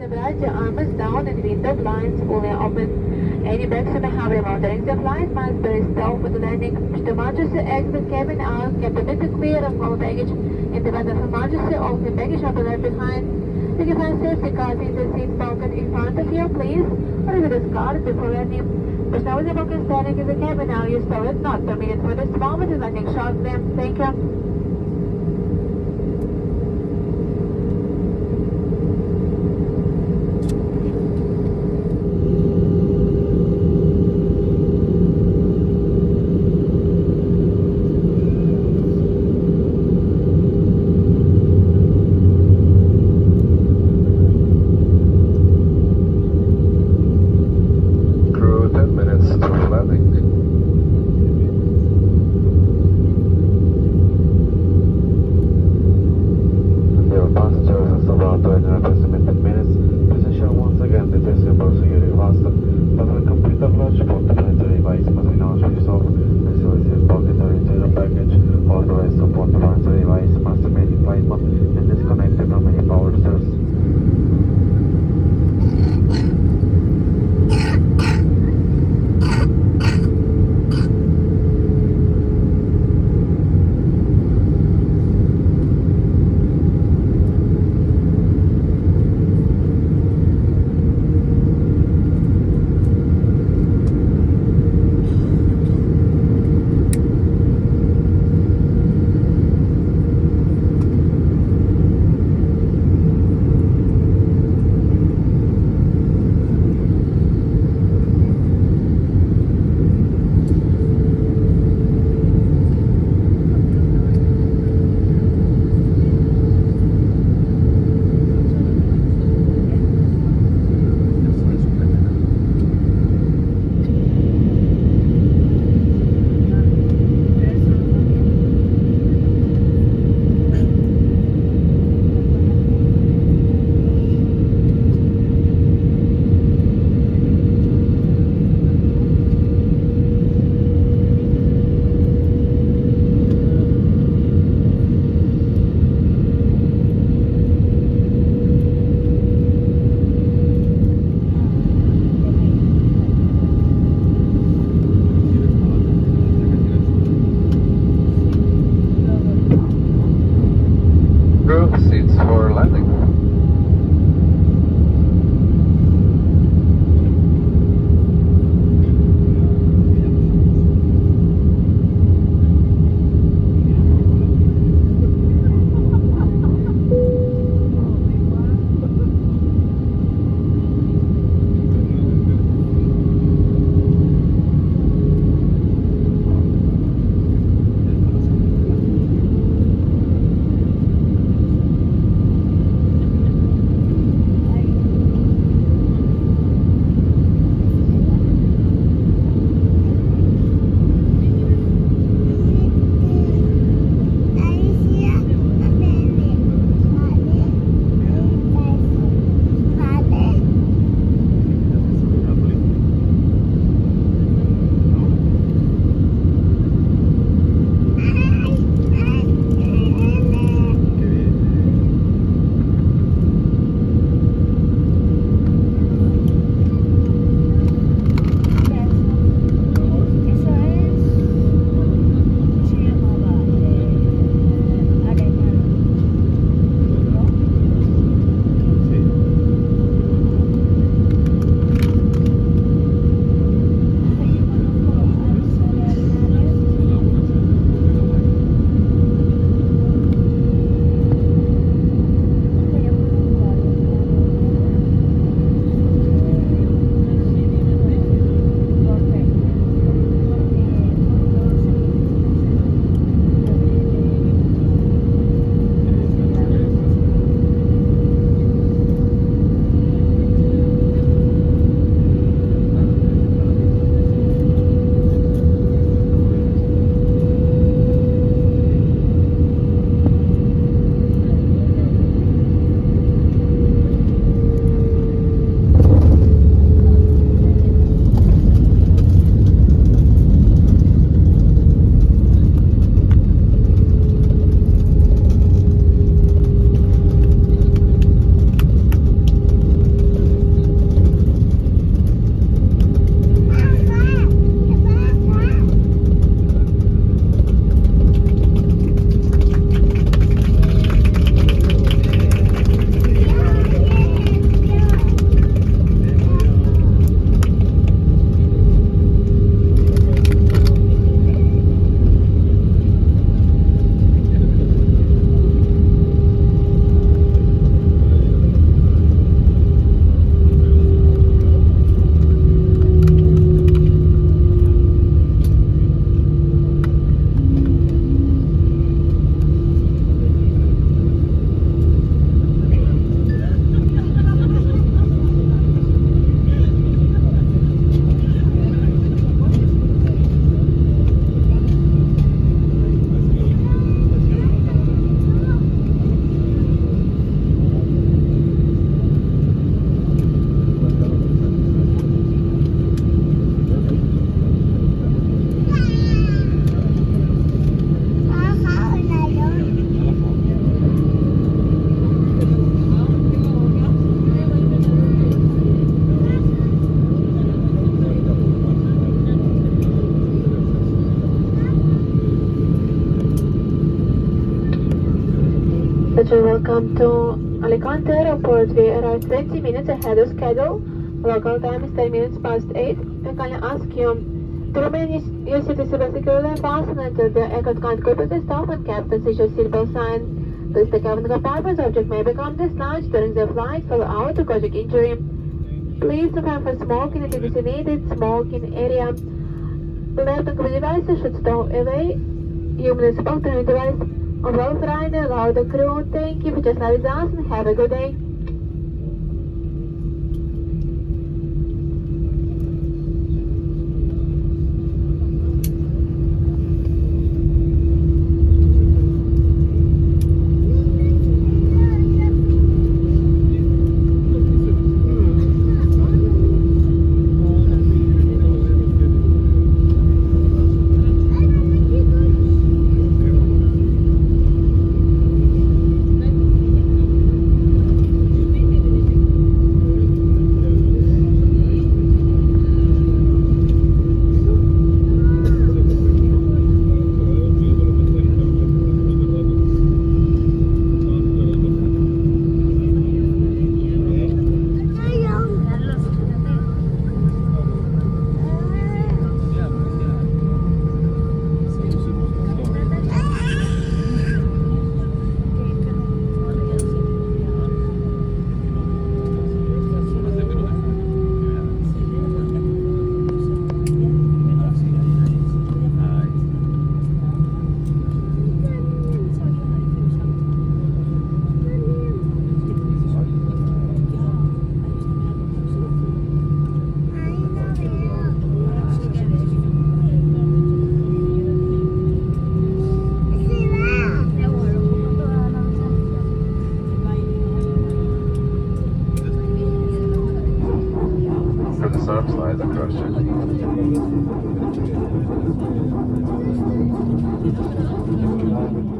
Stabilize your arms down and window blinds fully open. Any bags you may have remote. The flight must be stopped for the landing. Should emergency exit cabin out, capability clear of all baggage. In the event of emergency, all the baggage will be left behind. You can find safety cards in the seat pocket in front of you, please. Or with this card before landing. Personnel with a broken standing in the cabin now. Use toilet not permitted for this moment. Is landing shortly. Thank you. passenger, welcome to Alicante Airport. We arrived 20 minutes ahead of schedule. Local time is 10 minutes past 8. We kindly ask you to remain your seatbelt securely fastened until the aircraft can't cope with the stop and captain sees your seatbelt sign. Please take cabin compartments. Object may become dislodged during the flight, fall out, or cause injury. Please refrain from smoking if it is needed. Smoking area. Laptop devices should stow away. Human smoking device on both Ryanair, Lauda crew. Thank you for just having us and have a good day. Slide across it.